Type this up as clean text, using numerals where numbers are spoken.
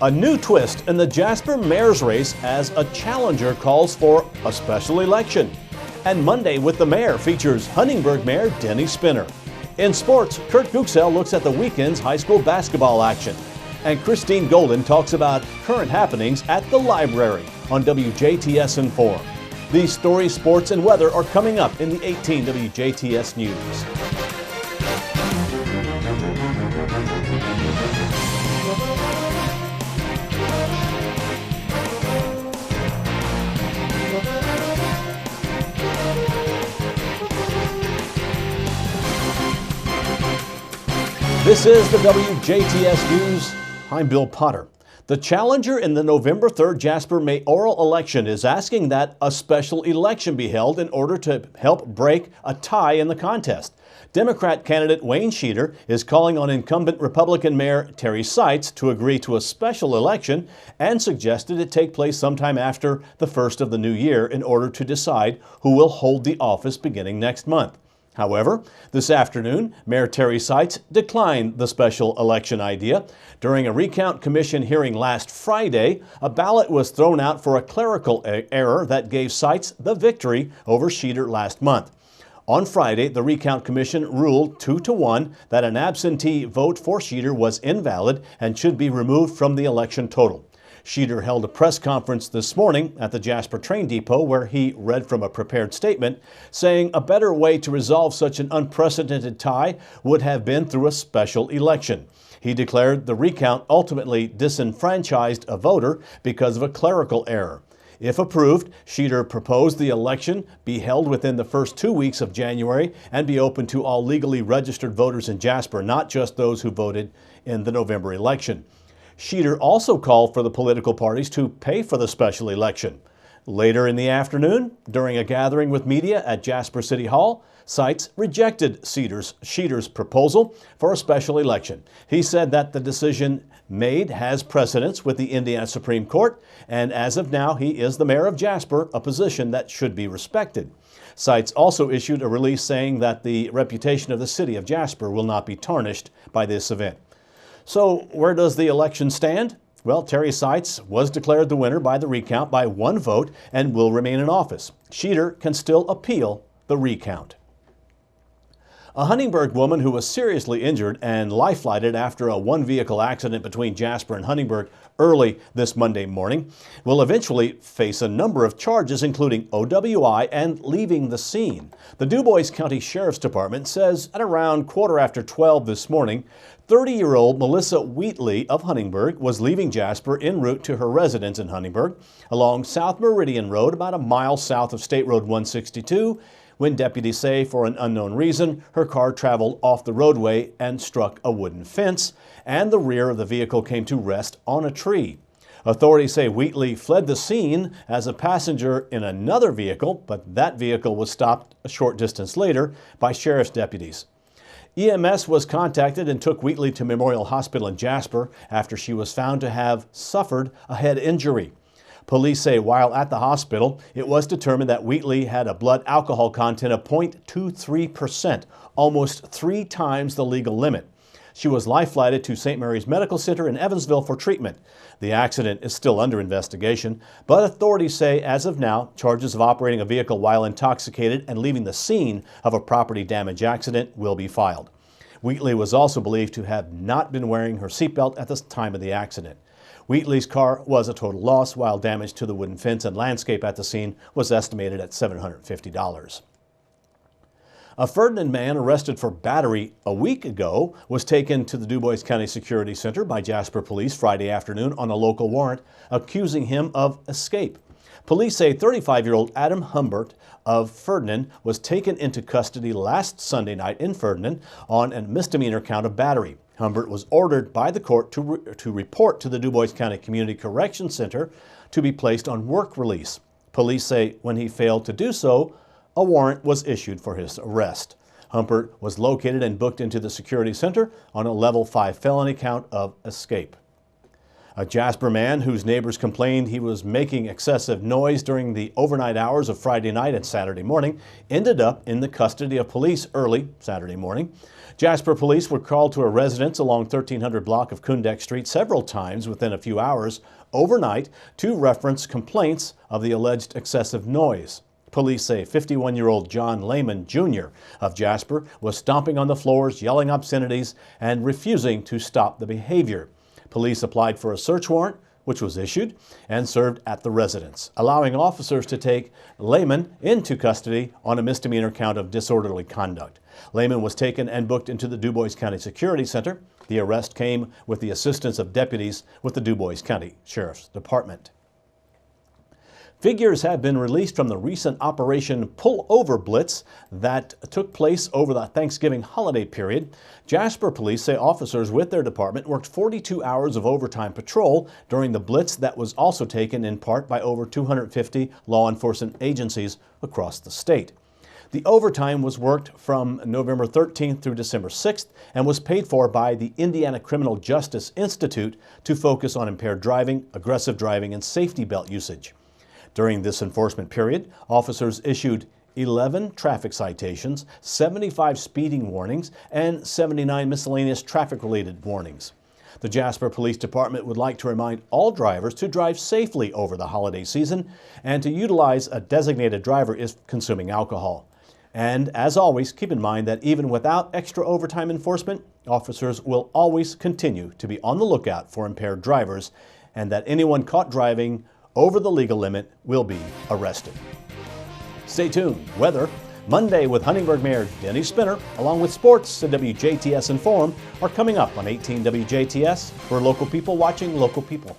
A new twist in the Jasper mayor's race as a challenger calls for a special election. And Monday with the Mayor features Huntingburg Mayor Denny Spinner. In sports, Kurt Guxell looks at the weekend's high school basketball action. And Christine Golden talks about current happenings at the library on WJTS Inform. These stories, sports, and weather are coming up in the 18 WJTS News. This is the WJTS News. I'm Bill Potter. The challenger in the November 3rd Jasper mayoral election is asking that a special election be held in order to help break a tie in the contest. Democrat candidate Wayne Sheeter is calling on incumbent Republican Mayor Terry Seitz to agree to a special election and suggested it take place sometime after the first of the new year in order to decide who will hold the office beginning next month. However, this afternoon, Mayor Terry Seitz declined the special election idea. During a recount commission hearing last Friday, a ballot was thrown out for a clerical error that gave Seitz the victory over Sheeter last month. On Friday, the recount commission ruled 2-1 that an absentee vote for Sheeter was invalid and should be removed from the election total. Sheeter held a press conference this morning at the Jasper train depot where he read from a prepared statement saying a better way to resolve such an unprecedented tie would have been through a special election. He declared the recount ultimately disenfranchised a voter because of a clerical error. If approved, Sheeter proposed the election be held within the first 2 weeks of January and be open to all legally registered voters in Jasper, not just those who voted in the November election. Sheeter also called for the political parties to pay for the special election. Later in the afternoon, during a gathering with media at Jasper City Hall, Seitz rejected Sheeter's proposal for a special election. He said that the decision made has precedence with the Indiana Supreme Court, and as of now, he is the mayor of Jasper, a position that should be respected. Seitz also issued a release saying that the reputation of the city of Jasper will not be tarnished by this event. So where does the election stand? Well, Terry Seitz was declared the winner by the recount by 1 vote and will remain in office. Sheeter can still appeal the recount. A Huntingburg woman who was seriously injured and life-flighted after a one-vehicle accident between Jasper and Huntingburg early this Monday morning will eventually face a number of charges, including OWI and leaving the scene. The Dubois County Sheriff's Department says at around 12:15 this morning, 30-year-old Melissa Wheatley of Huntingburg was leaving Jasper en route to her residence in Huntingburg along South Meridian Road, about a mile south of State Road 162, when deputies say for an unknown reason, her car traveled off the roadway and struck a wooden fence, and the rear of the vehicle came to rest on a tree. Authorities say Wheatley fled the scene as a passenger in another vehicle, but that vehicle was stopped a short distance later by sheriff's deputies. EMS was contacted and took Wheatley to Memorial Hospital in Jasper after she was found to have suffered a head injury. Police say while at the hospital, it was determined that Wheatley had a blood alcohol content of 0.23%, almost 3 times the legal limit. She was life-flighted to St. Mary's Medical Center in Evansville for treatment. The accident is still under investigation, but authorities say as of now, charges of operating a vehicle while intoxicated and leaving the scene of a property damage accident will be filed. Wheatley was also believed to have not been wearing her seatbelt at the time of the accident. Wheatley's car was a total loss, while damage to the wooden fence and landscape at the scene was estimated at $750. A Ferdinand man arrested for battery a week ago was taken to the Dubois County Security Center by Jasper Police Friday afternoon on a local warrant, accusing him of escape. Police say 35-year-old Adam Humbert of Ferdinand was taken into custody last Sunday night in Ferdinand on a misdemeanor count of battery. Humbert was ordered by the court to report to the Dubois County Community Correction Center to be placed on work release. Police say when he failed to do so, a warrant was issued for his arrest. Humbert was located and booked into the security center on a level 5 felony count of escape. A Jasper man whose neighbors complained he was making excessive noise during the overnight hours of Friday night and Saturday morning ended up in the custody of police early Saturday morning. Jasper police were called to a residence along 1300 block of Kundeck Street several times within a few hours overnight to reference complaints of the alleged excessive noise. Police say 51-year-old John Lehman Jr. of Jasper was stomping on the floors, yelling obscenities, and refusing to stop the behavior. Police applied for a search warrant, which was issued and served at the residence, allowing officers to take Lehman into custody on a misdemeanor count of disorderly conduct. Lehman was taken and booked into the Dubois County Security Center. The arrest came with the assistance of deputies with the Dubois County Sheriff's Department. Figures have been released from the recent Operation Pull-Over Blitz that took place over the Thanksgiving holiday period. Jasper police say officers with their department worked 42 hours of overtime patrol during the blitz that was also taken in part by over 250 law enforcement agencies across the state. The overtime was worked from November 13th through December 6th and was paid for by the Indiana Criminal Justice Institute to focus on impaired driving, aggressive driving, and safety belt usage. During this enforcement period, officers issued 11 traffic citations, 75 speeding warnings, and 79 miscellaneous traffic-related warnings. The Jasper Police Department would like to remind all drivers to drive safely over the holiday season and to utilize a designated driver if consuming alcohol. And as always, keep in mind that even without extra overtime enforcement, officers will always continue to be on the lookout for impaired drivers, and that anyone caught driving over the legal limit will be arrested. Stay tuned. Weather Monday with Huntingburg Mayor Denny Spinner, along with sports and WJTS Inform, are coming up on 18 WJTS for local people watching local people.